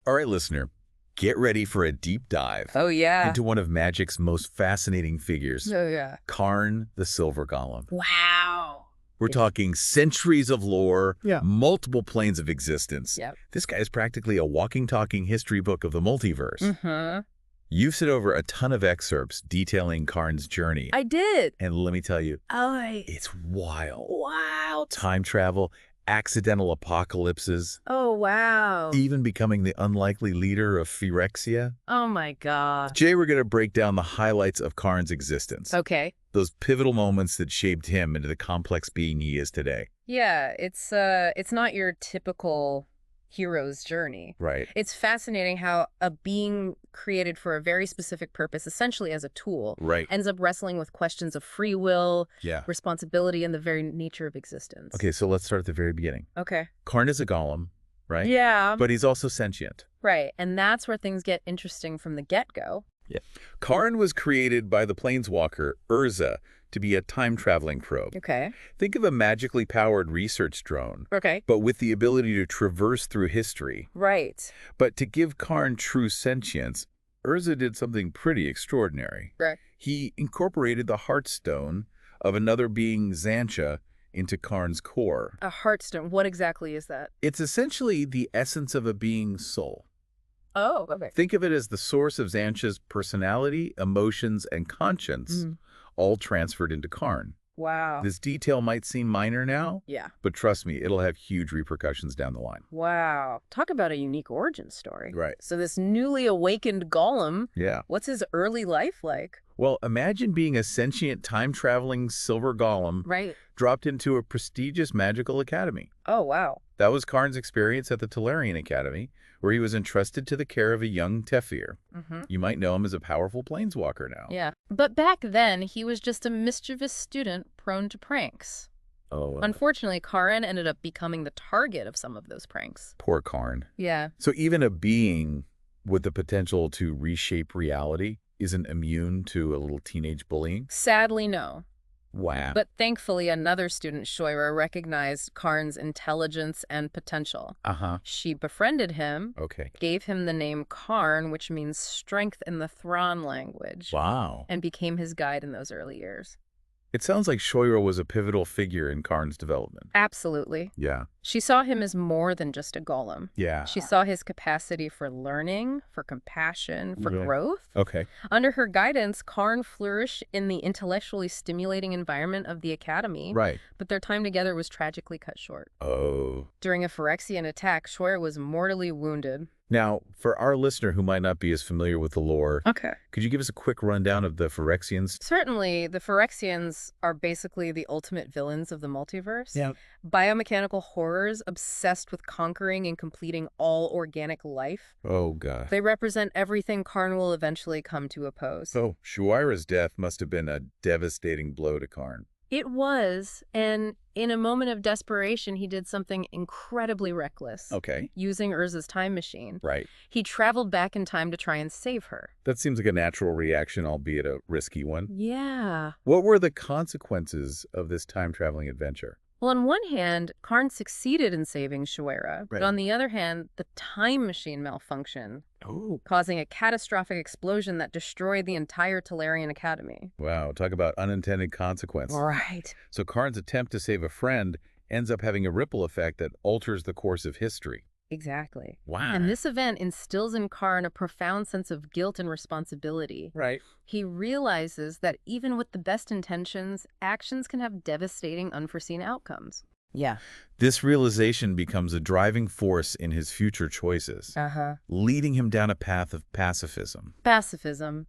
All right, listener, get ready for a deep dive Oh, yeah. into one of Magic's most fascinating figures, Oh, yeah. Karn the Silver Golem. Wow. We're talking centuries of lore, Yeah. multiple planes of existence. Yep. This guy is practically a walking, talking history book of the multiverse. Mm-hmm. You've sent over a ton of excerpts detailing Karn's journey. I did. And let me tell you, Oh, it's wild. wow. Time travel, accidental apocalypses, Oh, wow. even becoming the unlikely leader of Phyrexia. Oh, my God. Today, we're going to break down the highlights of Karn's existence. Okay. Those pivotal moments that shaped him into the complex being he is today. Yeah, it's not your typical hero's journey. Right. It's fascinating how a being created for a very specific purpose, essentially as a tool, Right. ends up wrestling with questions of free will, Yeah. responsibility, and the very nature of existence. Okay, so let's start at the very beginning. Okay. Karn is a golem, right? Yeah. But he's also sentient. Right. And that's where things get interesting from the get-go. Yeah. Karn was created by the Planeswalker, Urza, to be a time-traveling probe. Okay. Think of a magically powered research drone, Okay. but with the ability to traverse through history. Right. But to give Karn true sentience, Urza did something pretty extraordinary. Right. He incorporated the heartstone of another being, Xancha, into Karn's core. A heartstone. What exactly is that? It's essentially the essence of a being's soul. Oh, okay. Think of it as the source of Xancha's personality, emotions, and conscience, all transferred into Karn. Wow. This detail might seem minor now, Yeah. but trust me, it'll have huge repercussions down the line. Wow. Talk about a unique origin story. Right. So this newly awakened golem, Yeah. what's his early life like? Well, imagine being a sentient, time-traveling silver golem Right. dropped into a prestigious magical academy. Oh, wow. That was Karn's experience at the Tolarian Academy, where he was entrusted to the care of a young Tefir. You might know him as a powerful planeswalker now. Yeah. But back then, he was just a mischievous student prone to pranks. Oh, Unfortunately, Karn ended up becoming the target of some of those pranks. poor Karn. Yeah. So even a being with the potential to reshape reality isn't immune to a little teenage bullying? Sadly, no. Wow. But thankfully, another student, Shoira, recognized Karn's intelligence and potential. She befriended him, Okay. gave him the name Karn, which means strength in the Thrawn language, Wow. and became his guide in those early years. It sounds like Shoira was a pivotal figure in Karn's development. Absolutely. Yeah. She saw him as more than just a golem. Yeah. She saw his capacity for learning, for compassion, for growth. Okay. Under her guidance, Karn flourished in the intellectually stimulating environment of the academy. Right. But their time together was tragically cut short. Oh. During a Phyrexian attack, Shoira was mortally wounded. Now, for our listener who might not be as familiar with the lore, could you give us a quick rundown of the Phyrexians? Certainly, the Phyrexians are basically the ultimate villains of the multiverse. Yeah. Biomechanical horrors obsessed with conquering and completing all organic life. Oh, God. They represent everything Karn will eventually come to oppose. So, Shuaira's death must have been a devastating blow to Karn. It was, and in a moment of desperation, he did something incredibly reckless. Okay. Using Urza's time machine. Right. He traveled back in time to try and save her. That seems like a natural reaction, albeit a risky one. Yeah. What were the consequences of this time-traveling adventure? Well, on one hand, Karn succeeded in saving Shoira, but on the other hand, the time machine malfunctioned, causing a catastrophic explosion that destroyed the entire Tolarian Academy. Wow, talk about unintended consequences. Right. So Karn's attempt to save a friend ends up having a ripple effect that alters the course of history. Exactly. Wow. And this event instills in Karn a profound sense of guilt and responsibility. Right. He realizes that even with the best intentions, actions can have devastating, unforeseen outcomes. Yeah. This realization becomes a driving force in his future choices, leading him down a path of pacifism. Pacifism.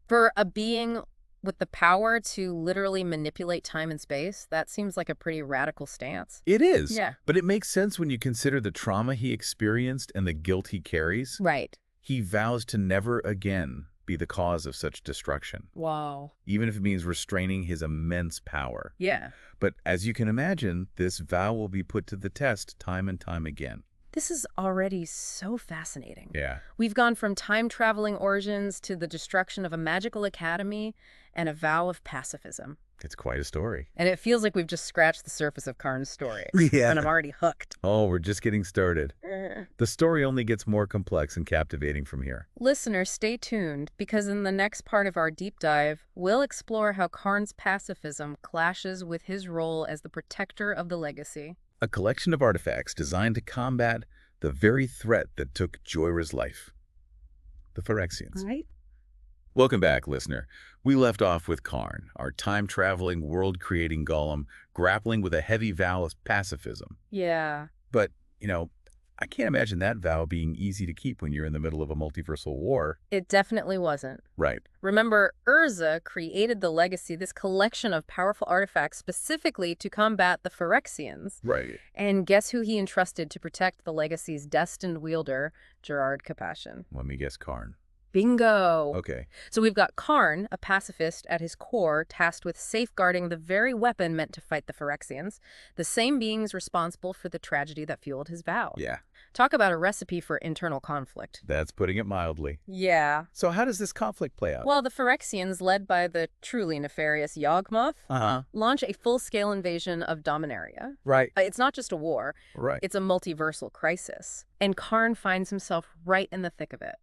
For a being with the power to literally manipulate time and space, that seems like a pretty radical stance. It is. Yeah. But it makes sense when you consider the trauma he experienced and the guilt he carries. Right. He vows to never again be the cause of such destruction. Wow. Even if it means restraining his immense power. Yeah. But as you can imagine, this vow will be put to the test time and time again. This is already so fascinating. Yeah. We've gone from time-traveling origins to the destruction of a magical academy and a vow of pacifism. It's quite a story. And it feels like we've just scratched the surface of Karn's story. Yeah. And I'm already hooked. Oh, we're just getting started. The story only gets more complex and captivating from here. Listeners, stay tuned, because in the next part of our deep dive, we'll explore how Karn's pacifism clashes with his role as the protector of the legacy. A collection of artifacts designed to combat the very threat that took Joyra's life. The Phyrexians. Right? Welcome back, listener. We left off with Karn, our time-traveling, world-creating golem, grappling with a heavy vow of pacifism. Yeah. But, I can't imagine that vow being easy to keep when you're in the middle of a multiversal war. It definitely wasn't. Right. Remember, Urza created the legacy, this collection of powerful artifacts specifically to combat the Phyrexians. Right. And guess who he entrusted to protect the legacy's destined wielder, Gerard Capashen? Let me guess, Karn. Bingo! Okay. So we've got Karn, a pacifist at his core, tasked with safeguarding the very weapon meant to fight the Phyrexians, the same beings responsible for the tragedy that fueled his vow. Yeah. Talk about a recipe for internal conflict. That's putting it mildly. Yeah. So how does this conflict play out? Well, the Phyrexians, led by the truly nefarious Yawgmoth, launch a full-scale invasion of Dominaria. Right. It's not just a war. Right. It's a multiversal crisis. And Karn finds himself right in the thick of it.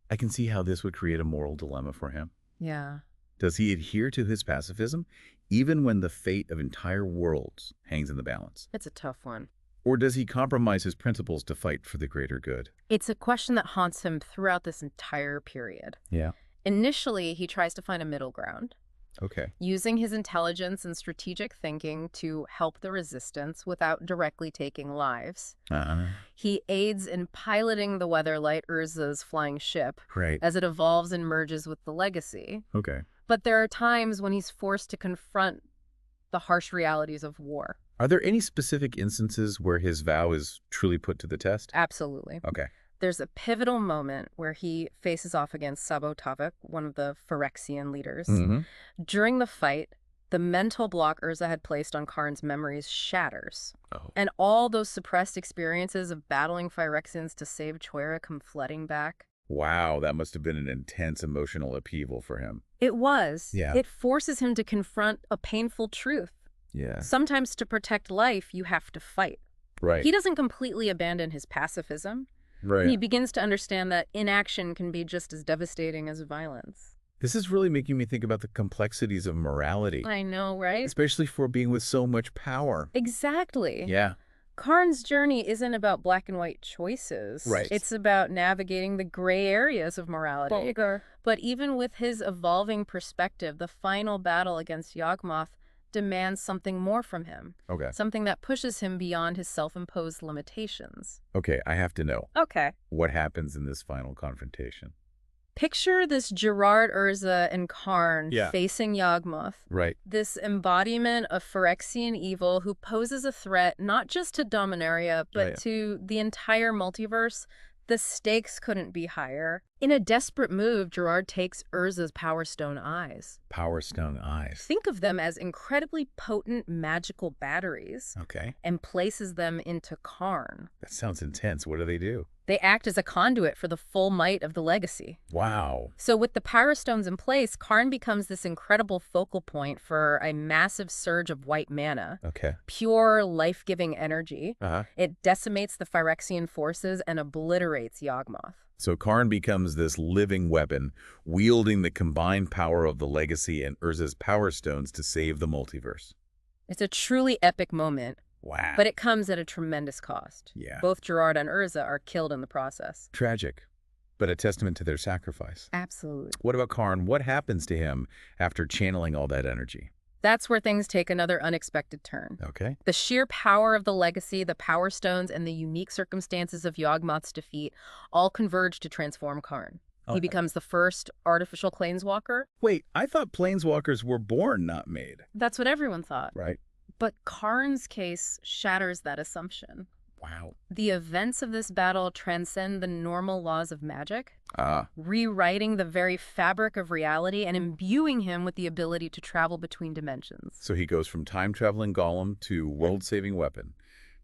I can see how this would create a moral dilemma for him. Yeah. Does he adhere to his pacifism, even when the fate of entire worlds hangs in the balance? It's a tough one. Or does he compromise his principles to fight for the greater good? It's a question that haunts him throughout this entire period. Yeah. Initially, he tries to find a middle ground, Okay. using his intelligence and strategic thinking to help the resistance without directly taking lives. He aids in piloting the Weatherlight, Urza's flying ship, Right. as it evolves and merges with the legacy. Okay. But there are times when he's forced to confront the harsh realities of war. Are there any specific instances where his vow is truly put to the test? Absolutely. Okay. There's a pivotal moment where he faces off against Sabo Tavik, one of the Phyrexian leaders. During the fight, the mental block Urza had placed on Karn's memories shatters. Oh. And all those suppressed experiences of battling Phyrexians to save Choira come flooding back. Wow, that must have been an intense emotional upheaval for him. It was. Yeah. It forces him to confront a painful truth. Yeah. Sometimes to protect life, you have to fight. Right. He doesn't completely abandon his pacifism. Right. He begins to understand that inaction can be just as devastating as violence. This is really making me think about the complexities of morality. I know, right? Especially for being with so much power. Exactly. Yeah. Karn's journey isn't about black and white choices. Right. It's about navigating the gray areas of morality. But even with his evolving perspective, the final battle against Yawgmoth demands something more from him. Okay. Something that pushes him beyond his self-imposed limitations. Okay, I have to know. Okay. What happens in this final confrontation? Picture this Gerard, Urza, and Karn facing Yawgmoth. Right. This embodiment of Phyrexian evil who poses a threat not just to Dominaria, but to the entire multiverse. The stakes couldn't be higher. In a desperate move, Gerard takes Urza's Power Stone eyes. Power Stone eyes. Think of them as incredibly potent magical batteries. Okay. And places them into Karn. That sounds intense. What do they do? They act as a conduit for the full might of the legacy. Wow. So with the Power Stones in place, Karn becomes this incredible focal point for a massive surge of white mana. Okay. Pure, life-giving energy. Uh-huh. It decimates the Phyrexian forces and obliterates Yawgmoth. So Karn becomes this living weapon, wielding the combined power of the legacy and Urza's Power Stones to save the multiverse. It's a truly epic moment. Wow. But it comes at a tremendous cost. Yeah. Both Gerard and Urza are killed in the process. Tragic, but a testament to their sacrifice. Absolutely. What about Karn? What happens to him after channeling all that energy? That's where things take another unexpected turn. Okay. The sheer power of the legacy, the Power Stones, and the unique circumstances of Yawgmoth's defeat all converge to transform Karn. He becomes the first artificial Planeswalker. Wait, I thought Planeswalkers were born, not made. That's what everyone thought. Right. But Karn's case shatters that assumption. Wow. The events of this battle transcend the normal laws of magic, Ah. rewriting the very fabric of reality and imbuing him with the ability to travel between dimensions. So he goes from time-traveling golem to world-saving weapon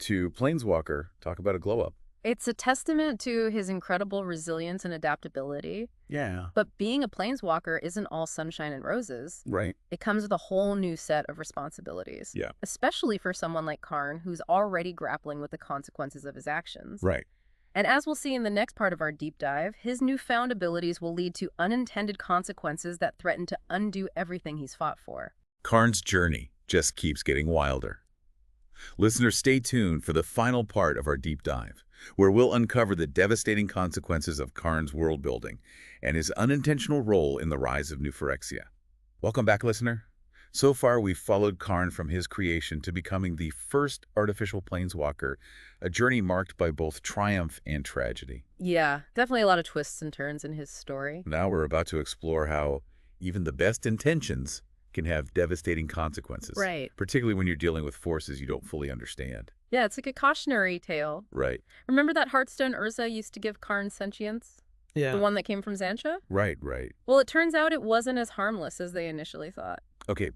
to Planeswalker. Talk about a glow-up. It's a testament to his incredible resilience and adaptability. Yeah. But being a planeswalker isn't all sunshine and roses. Right. It comes with a whole new set of responsibilities. Yeah. Especially for someone like Karn, who's already grappling with the consequences of his actions. Right. And as we'll see in the next part of our deep dive, his newfound abilities will lead to unintended consequences that threaten to undo everything he's fought for. Karn's journey just keeps getting wilder. Listeners, stay tuned for the final part of our deep dive, where we'll uncover the devastating consequences of Karn's world building and his unintentional role in the rise of New Phyrexia. Welcome back, listener. So far, we've followed Karn from his creation to becoming the first artificial planeswalker, a journey marked by both triumph and tragedy. Yeah, definitely a lot of twists and turns in his story. Now we're about to explore how even the best intentions can have devastating consequences. Right. Particularly when you're dealing with forces you don't fully understand. Yeah, it's like a cautionary tale. Right. Remember that Hearthstone Urza used to give Karn sentience? Yeah. The one that came from Xantia? Right, right. Well, it turns out it wasn't as harmless as they initially thought. Okay,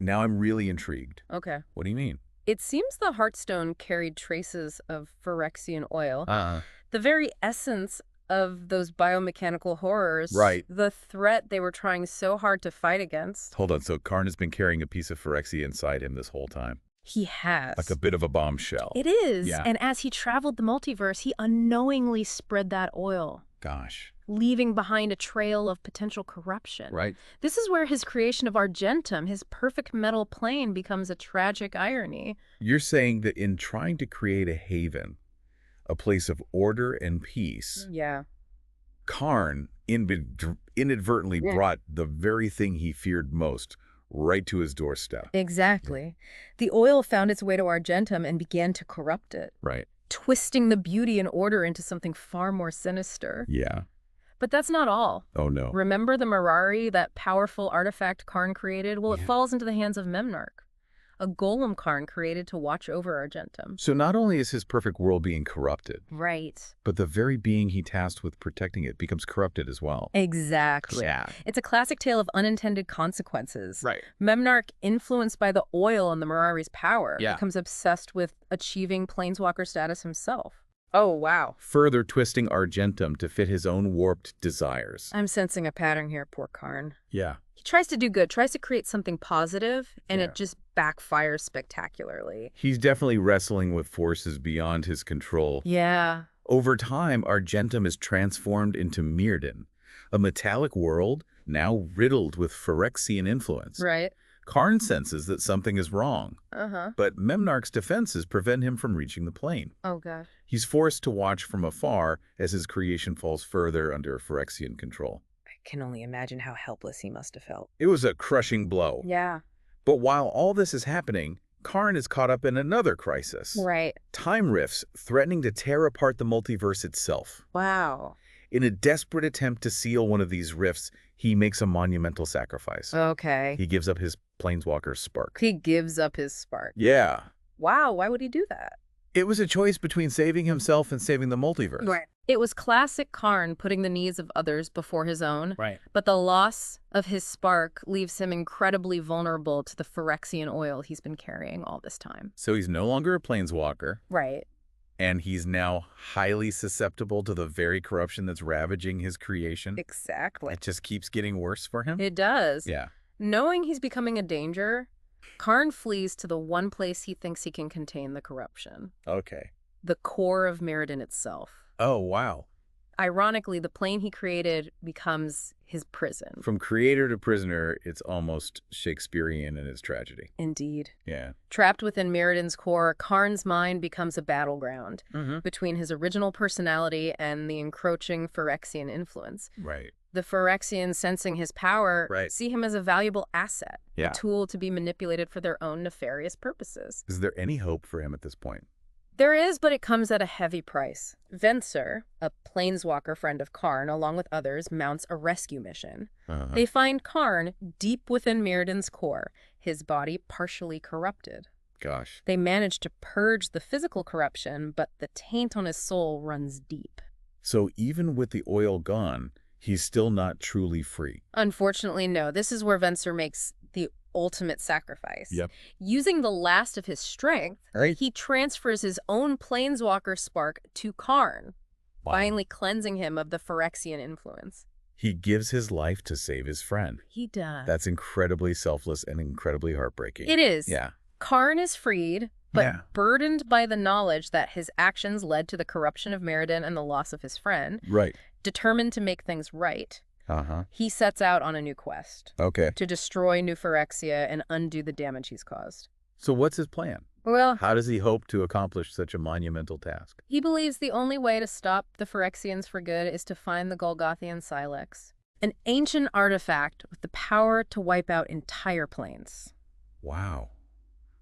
now I'm really intrigued. Okay. What do you mean? It seems the Hearthstone carried traces of Phyrexian oil. Uh-uh. The very essence of those biomechanical horrors. Right. The threat they were trying so hard to fight against. Hold on, so Karn has been carrying a piece of Phyrexia inside him this whole time. He has. Like a bit of a bombshell. It is. Yeah. And as he traveled the multiverse, he unknowingly spread that oil, Gosh. leaving behind a trail of potential corruption. Right. This is where his creation of Argentum, his perfect metal plane, becomes a tragic irony. You're saying that in trying to create a haven, a place of order and peace, Yeah. Karn inadvertently brought the very thing he feared most right to his doorstep. Exactly. The oil found its way to Argentum and began to corrupt it, Right. twisting the beauty and order into something far more sinister. Yeah. But that's not all. Oh, no. Remember the Mirari, that powerful artifact Karn created? Well, it Yeah. falls into the hands of Memnarch, a golem Karn created to watch over Argentum. So not only is his perfect world being corrupted, Right. but the very being he tasked with protecting it becomes corrupted as well. Exactly. Yeah. It's a classic tale of unintended consequences. Right. Memnarch, influenced by the oil and the Mirari's power, Yeah. becomes obsessed with achieving planeswalker status himself. Oh, wow. Further twisting Argentum to fit his own warped desires. I'm sensing a pattern here, poor Karn. Yeah. He tries to do good, tries to create something positive, and Yeah. it just backfires spectacularly. He's definitely wrestling with forces beyond his control. Yeah. Over time, Argentum is transformed into Mirrodin, a metallic world now riddled with Phyrexian influence. Right. Karn senses that something is wrong, Uh-huh. but Memnarch's defenses prevent him from reaching the plane. Oh, gosh. He's forced to watch from afar as his creation falls further under Phyrexian control. I can only imagine how helpless he must have felt. It was a crushing blow. Yeah. But while all this is happening, Karn is caught up in another crisis. Right. Time rifts threatening to tear apart the multiverse itself. Wow. In a desperate attempt to seal one of these rifts, he makes a monumental sacrifice. Okay. He gives up his planeswalker spark. He gives up his spark. Yeah. Wow, why would he do that? It was a choice between saving himself and saving the multiverse. It was classic Karn putting the needs of others before his own. Right. But the loss of his spark leaves him incredibly vulnerable to the Phyrexian oil he's been carrying all this time. So he's no longer a planeswalker, Right. and he's now highly susceptible to the very corruption that's ravaging his creation. Exactly. It just keeps getting worse for him? It does. Yeah. Knowing he's becoming a danger, Karn flees to the one place he thinks he can contain the corruption. Okay. The core of Mirrodin itself. Oh, wow. Ironically, the plane he created becomes his prison. From creator to prisoner, it's almost Shakespearean in its tragedy. Indeed. Yeah. Trapped within Mirrodin's core, Karn's mind becomes a battleground between his original personality and the encroaching Phyrexian influence. Right. The Phyrexians, sensing his power, Right. see him as a valuable asset, Yeah. a tool to be manipulated for their own nefarious purposes. Is there any hope for him at this point? There is, but it comes at a heavy price. Venser, a planeswalker friend of Karn, along with others, mounts a rescue mission. Uh-huh. They find Karn deep within Mirrodin's core, his body partially corrupted. Gosh. They manage to purge the physical corruption, but the taint on his soul runs deep. So even with the oil gone, he's still not truly free. Unfortunately, no. This is where Venser makes the ultimate sacrifice. Yep. Using the last of his strength, he transfers his own Planeswalker spark to Karn, finally cleansing him of the Phyrexian influence. He gives his life to save his friend. He does. That's incredibly selfless and incredibly heartbreaking. It is. Yeah. Karn is freed, but burdened by the knowledge that his actions led to the corruption of Meriden and the loss of his friend. Right. Determined to make things right, he sets out on a new quest. Okay. To destroy New Phyrexia and undo the damage he's caused. So what's his plan? Well, how does he hope to accomplish such a monumental task? He believes the only way to stop the Phyrexians for good is to find the Golgothian Silex, an ancient artifact with the power to wipe out entire planes. Wow.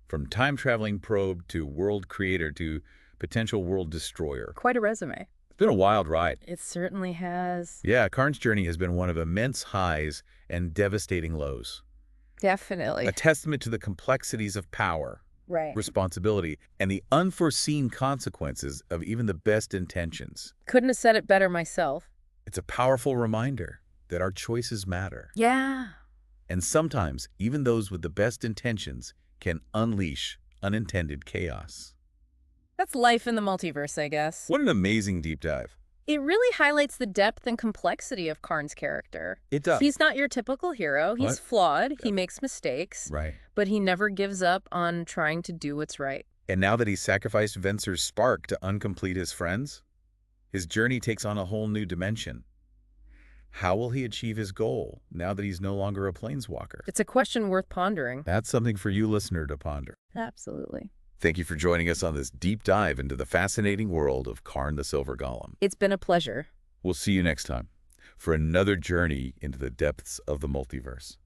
From time-traveling probe to world creator to potential world destroyer. Quite a resume. It's been a wild ride. It certainly has. Yeah, Karn's journey has been one of immense highs and devastating lows. Definitely. A testament to the complexities of power, responsibility, and the unforeseen consequences of even the best intentions. Couldn't have said it better myself. It's a powerful reminder that our choices matter. Yeah. And sometimes, even those with the best intentions can unleash unintended chaos. That's life in the multiverse, I guess. What an amazing deep dive. It really highlights the depth and complexity of Karn's character. It does. He's not your typical hero. He's flawed. He makes mistakes. Right. But he never gives up on trying to do what's right. And now that he's sacrificed Venser's spark to uncomplete his friends, his journey takes on a whole new dimension. How will he achieve his goal now that he's no longer a planeswalker? It's a question worth pondering. That's something for you, listener, to ponder. Absolutely. Thank you for joining us on this deep dive into the fascinating world of Karn the Silver Golem. It's been a pleasure. We'll see you next time for another journey into the depths of the multiverse.